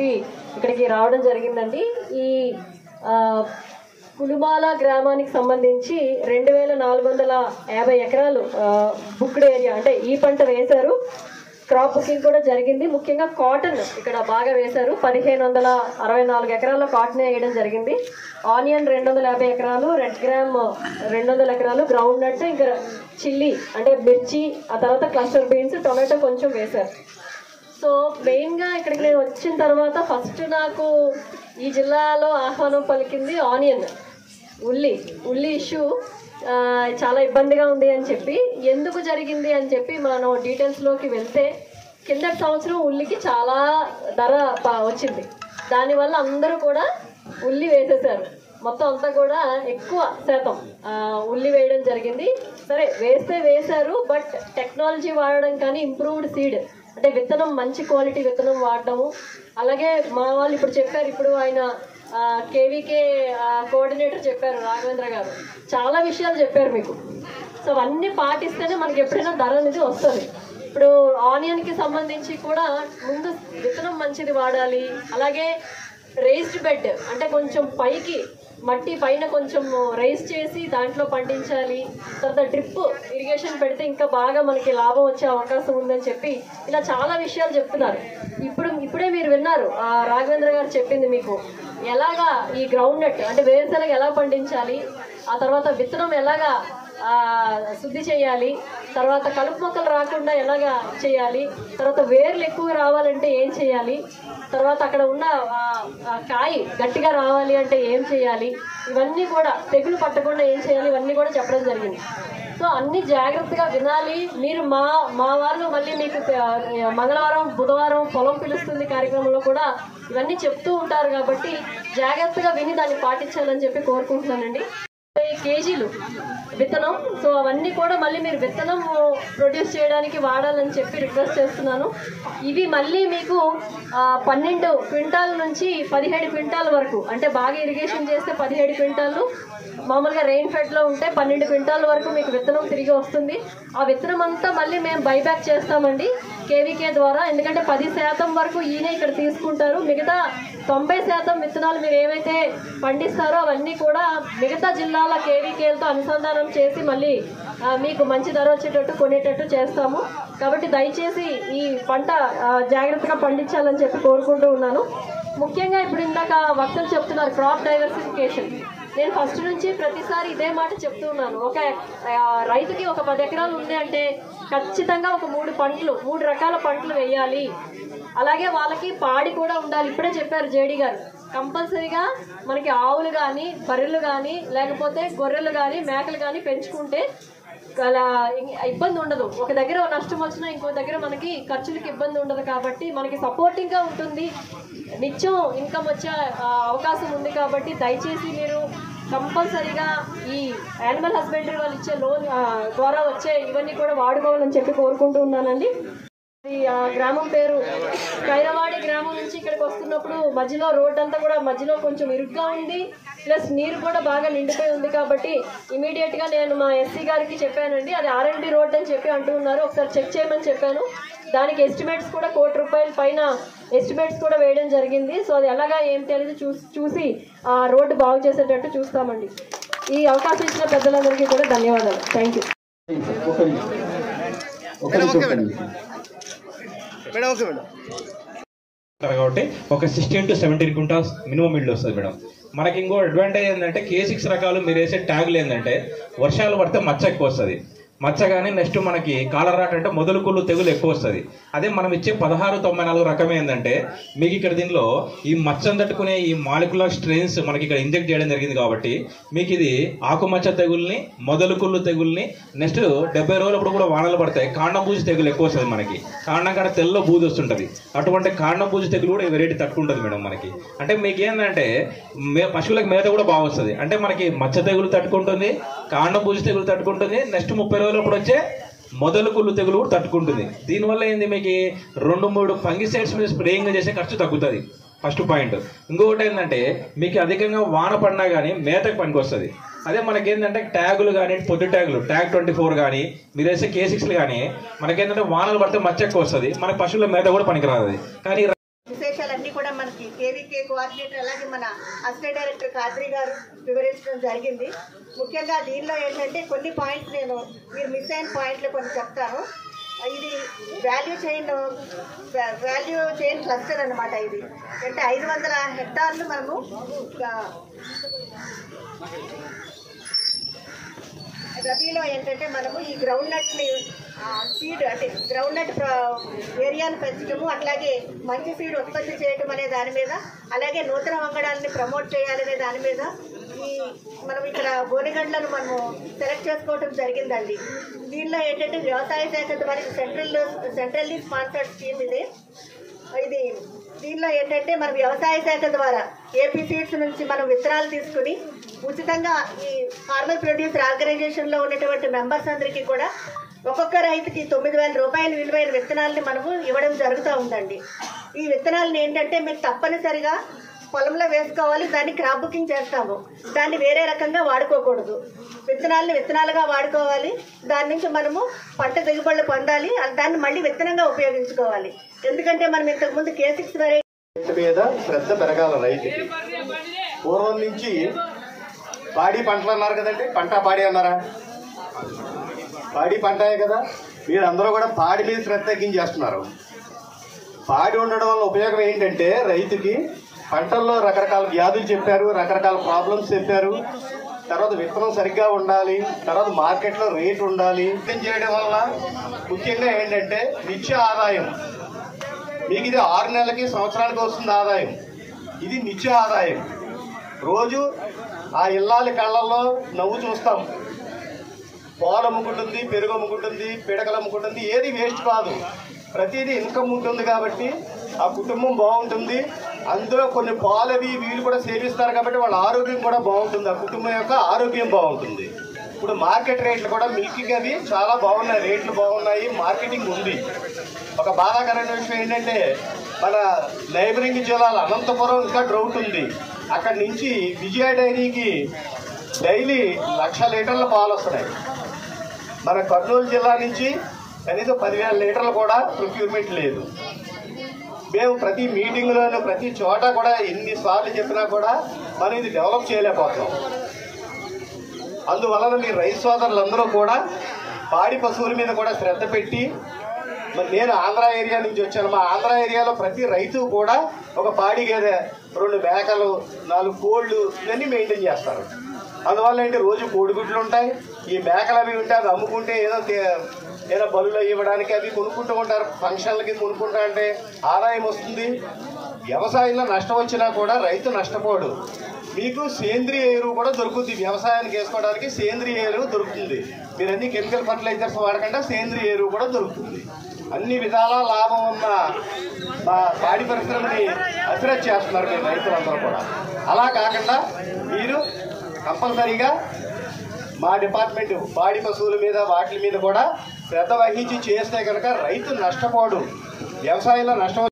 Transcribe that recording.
చెప్పి ఇక్కడికి రావడం జరిగిందండి. ఈ కులుమాల గ్రామానికి సంబంధించి 2450 ఎకరాలు బుక్డ్ ఏరియా అంటే ఈ పంట వేశారు. క్రాప్ బుకింగ్ కూడా జరిగింది. ముఖ్యంగా కాటన్ ఇక్కడ బాగా వేశారు. 1564 ఎకరాల్లో కాటన్ వేయడం జరిగింది. ఆనియన్ 250 ఎకరాలు, రెడ్ గ్రామ్ 200 ఎకరాలు, గ్రౌండ్ నట్, ఇంకా చిల్లీ అంటే మిర్చి, ఆ తర్వాత క్లస్టర్ బీన్స్, టొమాటో కొంచెం వేశారు. సో మెయిన్గా ఇక్కడికి నేను వచ్చిన తర్వాత ఫస్ట్ నాకు ఈ జిల్లాలో ఆహ్వానం పలికింది ఆనియన్, ఉల్లి ఇష్యూ చాలా ఇబ్బందిగా ఉంది అని చెప్పి, ఎందుకు జరిగింది అని చెప్పి మనం డీటెయిల్స్లోకి వెళ్తే కిందటి సంవత్సరం ఉల్లికి చాలా ధర వచ్చింది. దానివల్ల అందరూ కూడా ఉల్లి వేసేసారు. మొత్తం అంతా కూడా ఎక్కువ శాతం ఉల్లి వేయడం జరిగింది. సరే వేశారు, బట్ టెక్నాలజీ వాడడం కానీ ఇంప్రూవ్డ్ సీడ్ అంటే విత్తనం మంచి క్వాలిటీ విత్తనం వాడడము, అలాగే మా వాళ్ళు ఇప్పుడు చెప్పారు, ఇప్పుడు ఆయన కేవీకే కోఆర్డినేటర్ చెప్పారు రాఘవేంద్ర గారు, చాలా విషయాలు చెప్పారు మీకు. సో అవన్నీ పాటిస్తేనే మనకి ఎప్పుడైనా ధర అనేది వస్తుంది. ఇప్పుడు ఆనియన్కి సంబంధించి కూడా ముందు విత్తనం మంచిది వాడాలి. అలాగే రేస్డ్ బెడ్ అంటే కొంచెం పైకి మట్టి పైన కొంచెం రైస్ చేసి దాంట్లో పండించాలి. తర్వాత డ్రిప్ ఇరిగేషన్ పెడితే ఇంకా బాగా మనకి లాభం వచ్చే అవకాశం ఉందని చెప్పి ఇలా చాలా విషయాలు చెప్తున్నారు. ఇప్పుడే మీరు విన్నారు రాఘవేంద్ర గారు చెప్పింది మీకు ఎలాగా ఈ గ్రౌండ్ నట్ అంటే వేరుశనగ ఎలా పండించాలి, ఆ తర్వాత విత్తనం ఎలాగా శుద్ధి చేయాలి, తర్వాత కలుపు మొక్కలు రాకుండా ఎలాగా చేయాలి, తర్వాత వేర్లు ఎక్కువ రావాలంటే ఏం చేయాలి, తర్వాత అక్కడ ఉన్న కాయ గట్టిగా రావాలి అంటే ఏం చేయాలి, ఇవన్నీ కూడా తెగులు పట్టకుండా ఏం చేయాలి, ఇవన్నీ కూడా చెప్పడం జరిగింది. సో అన్ని జాగ్రత్తగా వినాలి. మీరు మా వాళ్ళు మళ్ళీ మీకు మంగళవారం బుధవారం పొలం పిలుస్తుంది కార్యక్రమంలో కూడా ఇవన్నీ చెప్తూ ఉంటారు కాబట్టి జాగ్రత్తగా విని దాన్ని పాటించాలని చెప్పి కోరుకుంటున్నానండి. 50 కేజీలు విత్తనం, సో అవన్నీ కూడా మళ్ళీ మీరు విత్తనం ప్రొడ్యూస్ చేయడానికి వాడాలని చెప్పి రిక్వెస్ట్ చేస్తున్నాను. ఇవి మళ్ళీ మీకు 12 క్వింటాల నుంచి 17 క్వింటాల వరకు అంటే బాగా ఇరిగేషన్ చేస్తే 17 క్వింటాలు, మామూలుగా రెయిన్ ఫెడ్లో ఉంటే 12 క్వింటాల వరకు మీకు విత్తనం తిరిగి వస్తుంది. ఆ విత్తనం అంతా మళ్ళీ మేము బైబ్యాక్ చేస్తామండి కేవీకే ద్వారా. ఎందుకంటే 10% వరకు ఈయన ఇక్కడ తీసుకుంటారు. మిగతా 90% విత్తనాలు మీరు ఏవైతే పండిస్తారో అవన్నీ కూడా మిగతా జిల్లాల కేవీకేలతో అనుసంధానం చేసి మళ్ళీ మీకు మంచి ధర వచ్చేటట్టు కొనేటట్టు చేస్తాము. కాబట్టి దయచేసి ఈ పంట జాగ్రత్తగా పండించాలని చెప్పి కోరుకుంటూ ఉన్నాను. ముఖ్యంగా ఇప్పుడు ఇందాక వక్తలు చెప్తున్నారు క్రాప్ డైవర్సిఫికేషన్. నేను ఫస్ట్ నుంచి ప్రతిసారి ఇదే మాట చెప్తూ ఉన్నాను. ఒక రైతుకి ఒక 10 ఎకరాలు ఉంది అంటే ఖచ్చితంగా ఒక 3 రకాల పంటలు వేయాలి. అలాగే వాళ్ళకి పాడి కూడా ఉండాలి. ఇప్పుడే చెప్పారు జేడీ గారు, కంపల్సరీగా మనకి ఆవులు కానీ బర్రెలు కానీ లేకపోతే గొర్రెలు కానీ మేకలు కానీ పెంచుకుంటే అలా ఇబ్బంది ఉండదు. ఒక దగ్గర నష్టం వచ్చినా ఇంకో దగ్గర మనకి ఖర్చులకి ఇబ్బంది ఉండదు. కాబట్టి మనకి సపోర్టింగ్గా ఉంటుంది, నిత్యం ఇన్కమ్ వచ్చే అవకాశం ఉంది. కాబట్టి దయచేసి మీరు కంపల్సరీగా ఈ యానిమల్ హస్బెండరీ వాళ్ళు ఇచ్చే లోన్ ద్వారా వచ్చే ఇవన్నీ కూడా వాడుకోవాలని చెప్పి కోరుకుంటూ ఉన్నానండి. గ్రామం పేరు కైరవాడి గ్రామం నుంచి ఇక్కడికి వస్తున్నప్పుడు మధ్యలో రోడ్ అంతా కూడా మధ్యలో కొంచెం ఇరుగ్గా ఉంది, ప్లస్ నీరు కూడా బాగా నిండిపోయి ఉంది. కాబట్టి ఇమీడియట్గా నేను మా ఎస్సీ గారికి చెప్పానండి, అది R&D రోడ్ అని చెప్పి అంటూ ఉన్నారు, ఒకసారి చెక్ చేయమని చెప్పాను. దానికి ఎస్టిమేట్స్ కూడా ₹1 కోటి పైన ఎస్టిమేట్స్ కూడా వేయడం జరిగింది. సో అది ఎలాగా ఏంటి అనేది చూసి ఆ రోడ్డు బాగు చేసేటట్టు చూస్తామండి. ఈ అవకాశం ఇచ్చిన పెద్దలందరికీ కూడా ధన్యవాదాలు. Thank you. కాబట్టి ఒక 16 to 17 క్వింటాల్స్ మినిమం ఇల్లు వస్తుంది మేడం. మనకి ఇంకో అడ్వాంటేజ్ ఏంటంటే K6 రకాలు మీరు వేసే ట్యాగులు ఏంటంటే వర్షాలు పడితే మచ్చ ఎక్కువ వస్తుంది. మచ్చ కానీ నెక్స్ట్ మనకి కాలరాట్ అంటే మొదలు కుళ్ళు తెగులు ఎక్కువ వస్తుంది. అదే మనం ఇచ్చే 1694 రకం ఏంటంటే మీకు ఇక్కడ దీనిలో ఈ మచ్చను తట్టుకునే ఈ మాలిక్యులర్ స్ట్రెయిన్స్ మనకి ఇక్కడ ఇంజెక్ట్ చేయడం జరిగింది. కాబట్టి మీకు ఇది ఆకుమచ్చ తెగుల్ని, మొదలు కుళ్ళు తెగుల్ని, నెక్స్ట్ 70 రోజులప్పుడు కూడా వానలు పడతాయి. కాండం బూజు తెగులు ఎక్కువ వస్తుంది. మనకి కాండం కాడ తెల్ల బూజు వస్తుంటుంది. అటువంటి కాండం బూజు తెగులు కూడా వెరైటీ తట్టుకుంటుంది మేడం మనకి. అంటే మీకు ఏంటంటే పశువులకు మేత కూడా బాగా వస్తుంది. అంటే మనకి మచ్చ తెగులు తట్టుకుంటుంది, కాండం బూజు తెగులు తట్టుకుంటుంది, నెక్స్ట్ 30 రోజులు అప్పుడు వచ్చే మొదలు కుళ్ళు తెగులు కూడా తట్టుకుంటుంది. దీనివల్ల ఏంది మీకు 2-3 ఫంగిసైడ్స్ మీద స్ప్రేయింగ్ చేసే ఖర్చు తగ్గుతుంది. First point. ఇంకొకటి ఏంటంటే మీకు అధికంగా వాన పడినా కానీ మేతకు పనికి వస్తుంది. అదే మనకేంటంటే ట్యాగులు కానీ పొద్దు ట్యాగులు ట్యాగ్ 24 కానీ మీరు వేసే K6లు కానీ మనకేంటంటే వానలు పడితే మచ్చ ఎక్కువ వస్తుంది. మన పశువుల మేత కూడా పనికిరాదు. కానీ విశేషాలన్నీ కూడా మనకి కేవీకే కోఆర్డినేటర్ అలాగే మన అసిస్టెంట్ డైరెక్టర్ ఖాద్రి గారు వివరించడం జరిగింది. ముఖ్యంగా దీనిలో ఏంటంటే కొన్ని పాయింట్స్ నేను మీరు మిస్ అయిన పాయింట్లు కొన్ని చెప్తాను. ఇది వాల్యూ చైన్ క్లస్టర్ అనమాట. ఇది అంటే 500 హెక్టార్లు మనము రబీలో ఏంటంటే మనము ఈ గ్రౌండ్ నట్ని సీడ్ అంటే గ్రౌండ్ నట్ ఏరియాను పెంచడము, అట్లాగే మంచి సీడ్ ఉత్పత్తి చేయడం అనే దాని మీద, అలాగే నూతన వంగడాలని ప్రమోట్ చేయాలనే దాని మీద మనం ఇక్కడ బోనిగండ్లను మనము సెలెక్ట్ చేసుకోవడం జరిగిందండి. దీనిలో ఏంటంటే వ్యవసాయ శాఖ ద్వారా సెంట్రల్లీ స్పాన్సర్డ్ స్కీమ్ ఇది దీనిలో ఏంటంటే మన వ్యవసాయ శాఖ ద్వారా ఏపీ సీడ్స్ నుంచి మనం విత్తనాలు తీసుకుని ఉచితంగా ఈ ఫార్మర్ ప్రొడ్యూసర్ ఆర్గనైజేషన్లో ఉన్నటువంటి మెంబర్స్ అందరికీ కూడా ఒక్కొక్క రైతుకి 9,000 రూపాయల విలువైన విత్తనాలని మనము ఇవ్వడం జరుగుతూ ఉందండి. ఈ విత్తనాలను ఏంటంటే మీరు తప్పనిసరిగా పొలంలో వేసుకోవాలి. దాన్ని క్రాప్ బుకింగ్ చేస్తాము. దాన్ని వేరే రకంగా వాడుకోకూడదు. విత్తనాలను విత్తనాలుగా వాడుకోవాలి. దాని నుంచి మనము పంట దిగుబడులు పొందాలి. దాన్ని మళ్ళీ విత్తనంగా ఉపయోగించుకోవాలి. ఎందుకంటే మనం ఇంతకుముందు K6 వెరైటీ మీద శ్రద్ధ పెరగాల రైతుకి. పూర్వం నుంచి పాడి పంటలు అన్నారు కదండి, పంట పాడి అన్నారా? పాడి పంటయే కదా. మీరు అందరూ కూడా పాడి మీద శ్రద్ధ తగ్గించేస్తున్నారు. పాడి ఉండడం వల్ల ఉపయోగం ఏంటంటే రైతుకి పంటల్లో రకరకాల వ్యాధులు చెప్పారు, రకరకాల ప్రాబ్లమ్స్ చెప్పారు. తర్వాత విత్తనం సరిగ్గా ఉండాలి, తర్వాత మార్కెట్లో రేట్ ఉండాలి. విత్తనం చేయడం వల్ల ముఖ్యంగా ఏంటంటే నిత్య ఆదాయం. మీకు ఇది 6 నెలలకి సంవత్సరానికి వస్తుంది ఆదాయం. ఇది నిత్య ఆదాయం. రోజు ఆ ఇల్లాలి కళ్ళల్లో నవ్వు చూస్తాం. పాలు అమ్ముకుంటుంది, పెరుగు అమ్ముకుంటుంది, పిడకలు అమ్ముకుంటుంది. ఏది వేస్ట్ కాదు, ప్రతిదీ ఇన్కమ్ ఉంటుంది. కాబట్టి ఆ కుటుంబం బాగుంటుంది. అందులో కొన్ని పాలు అవి వీళ్ళు కూడా సేవిస్తారు కాబట్టి వాళ్ళ ఆరోగ్యం కూడా బాగుంటుంది. ఆ కుటుంబం యొక్క ఆరోగ్యం బాగుంటుంది. ఇప్పుడు మార్కెట్ రేట్లు కూడా మిల్కింగ్ అవి చాలా బాగున్నాయి, రేట్లు బాగున్నాయి, మార్కెటింగ్ ఉంది. ఒక బాధాకరమైన విషయం ఏంటంటే మన నైబరింగ్ జిల్లాల అనంతపురం ఇంకా డ్రౌట్ ఉంది. అక్కడి నుంచి విజయ డైరీకి డైలీ 1,00,000 లీటర్ల పాలు వస్తున్నాయి. మన కర్నూలు జిల్లా నుంచి కనీసం 10,000 లీటర్లు కూడా ప్రొక్యూర్మెంట్ లేదు. మేము ప్రతి మీటింగ్లోనూ ప్రతి చోట కూడా ఎన్నిసార్లు చెప్పినా కూడా మనం ఇది డెవలప్ చేయలేకపోతున్నాం. అందువలన మీ రైతు సోదరులందరూ కూడా పాడి పశువుల మీద కూడా శ్రద్ధ పెట్టి, మరి నేను ఆంధ్ర ఏరియా నుంచి వచ్చాను. మా ఆంధ్ర ఏరియాలో ప్రతి రైతు కూడా ఒక పాడి గేదె, 2 మేకలు, 4 కోళ్ళు ఇవన్నీ మెయింటైన్ చేస్తారు. అందువల్ల ఏంటి రోజు కోడిగుడ్లు ఉంటాయి. ఈ మేకలు అవి ఉంటే అవి అమ్ముకుంటే ఏదో బలులు ఇవ్వడానికి అవి కొనుక్కుంటూ ఉంటారు. ఫంక్షన్లకి కొనుక్కుంటా అంటే ఆదాయం వస్తుంది. వ్యవసాయంలో నష్టం వచ్చినా కూడా రైతు నష్టపోడు. మీకు సేంద్రియ ఎరువు కూడా దొరుకుతుంది. వ్యవసాయానికి వేసుకోవడానికి సేంద్రియ ఎరువు దొరుకుతుంది. మీరు అన్ని కెమికల్ ఫర్టిలైజర్స్ వాడకుండా సేంద్రియ ఎరువు కూడా దొరుకుతుంది. అన్ని విధాల లాభం ఉన్న మా పాడి పరిశ్రమని అభివృద్ధి చేస్తున్నారు మీరు రైతులందరూ కూడా. అలా కాకుండా మీరు కంపల్సరీగా మా డిపార్ట్మెంట్ పాడి పశువుల మీద వాటి మీద కూడా శ్రద్ధ వహించి చేస్తే కనుక రైతు నష్టపోడు. వ్యవసాయంలో నష్టం